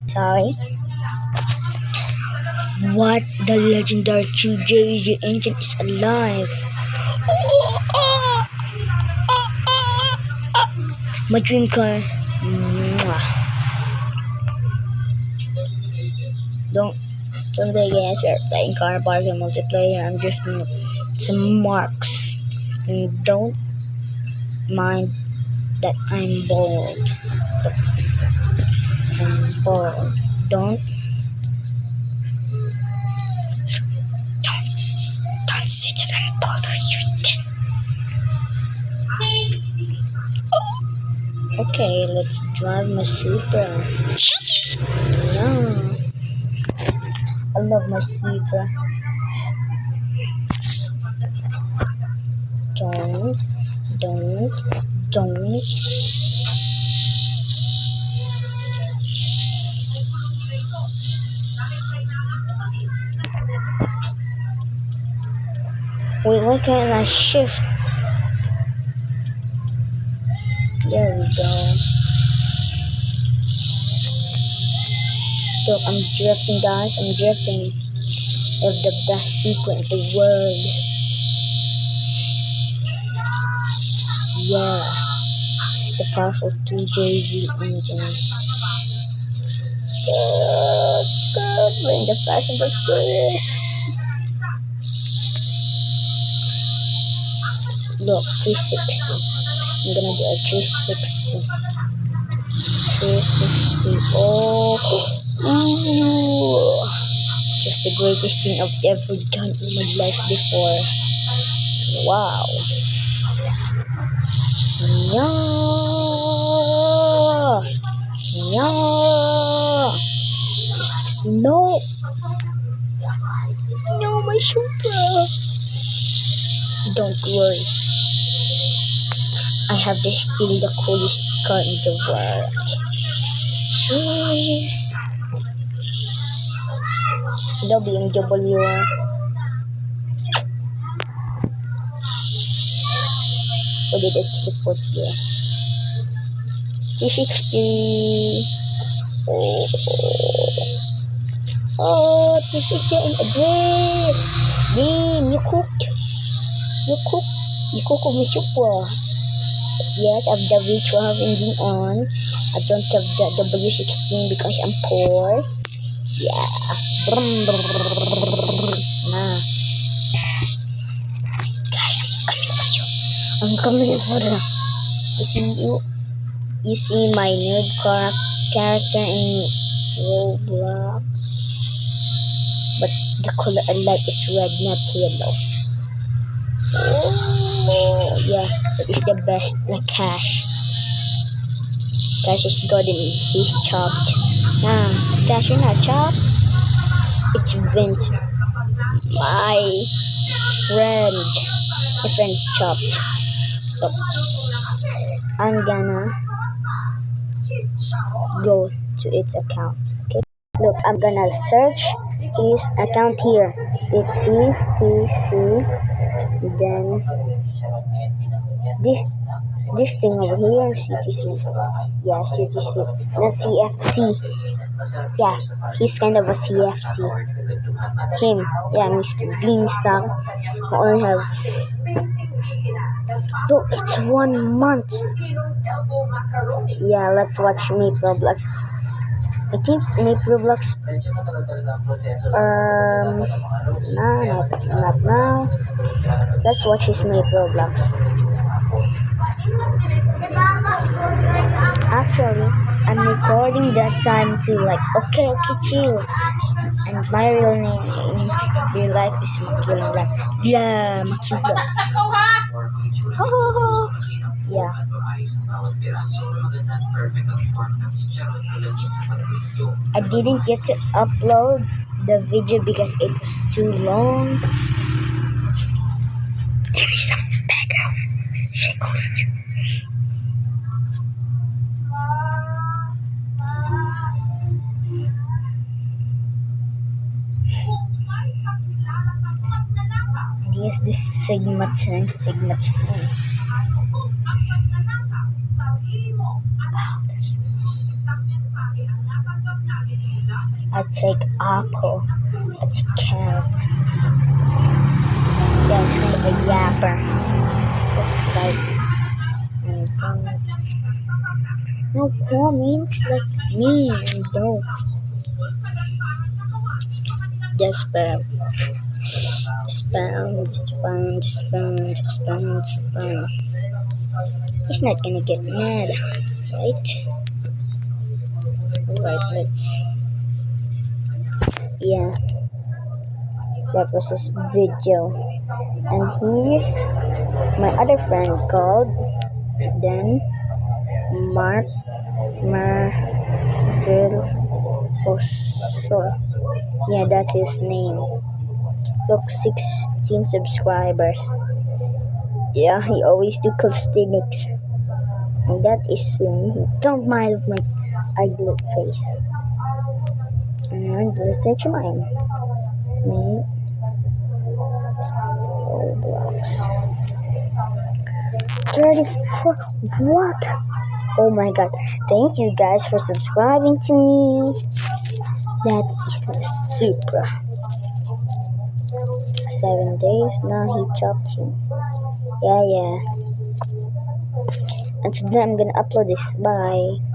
Sorry. What? The legendary QJZ engine is alive. My dream car. Mwah. Don't someday guys we're playing car park and multiplayer. I'm just some marks. And don't mind that I'm bold. I'm bold. Don't sit and bother you. Okay, let's drive my Supra. Yeah, I love my Supra. Don't, don't. Wait, why can't I shift? There we go. So I'm drifting, guys. I'm drifting. I have the best secret in the world. Yeah, this is the powerful 2JZ engine. Skirt, we're in the Fast and the Furious. Look, 360. I'm gonna do a 360. 360. Oh, ooh. Just the greatest thing I've ever done in my life before. Wow. Yeah. Yeah. 360. No. No, my Supra. Don't worry. I have this still the coolest car in the world. Sweet. The BMW. What did I put here? 360. Oh. Oh, 360 and a bread. Damn, you cooked. You cook with super. Yes, I have the V12 engine on. I don't have the W16 because I'm poor. Yeah. Brum, brum, brum. Nah. Guys, I'm coming for you. You see my nerd character in Roblox. But the color I like is red, not yellow. Oh, yeah, that is the best, like Cash. Cash is good and he's chopped. Nah, Cash, you're not chopped. It's Vince, my friend. My friend's chopped. So, I'm gonna go to its account. Okay, look, I'm gonna search his account here. It's CTC. Then this thing over here, CTC. Yeah, CTC. No, CFC. Yeah, he's kind of a CFC. Him, yeah, Mr. Beanstalk. I only have. Look, it's 1 month. Yeah, let's watch me Roblox. I think me Roblox. No, not now. Let's watch his me Roblox. Actually, I'm recording that time too. Like, okay, chill. And my real name in real life is Makila Black. Yeah, Makila. Yeah. I didn't get to upload the video because it was too long. There is some background. Yes, this Sigma 10. I take apple. I take carrots. Yeah, it's kind of a yapper. It's like no poor means like me. No, just spam. He's not gonna get mad, right? Alright, let's. Yeah, that was his video. And here's my other friend called Dan Mark Marzil Osor. Yeah, that's his name. Look, 16 subscribers. Yeah, he always do calisthenics. And that is don't mind my ugly face. And let's search mine. Name Roblox. 34. What? Oh my god. Thank you guys for subscribing to me. That is super. 7 days. Now he chopped him. Yeah. And today I'm gonna upload this. Bye.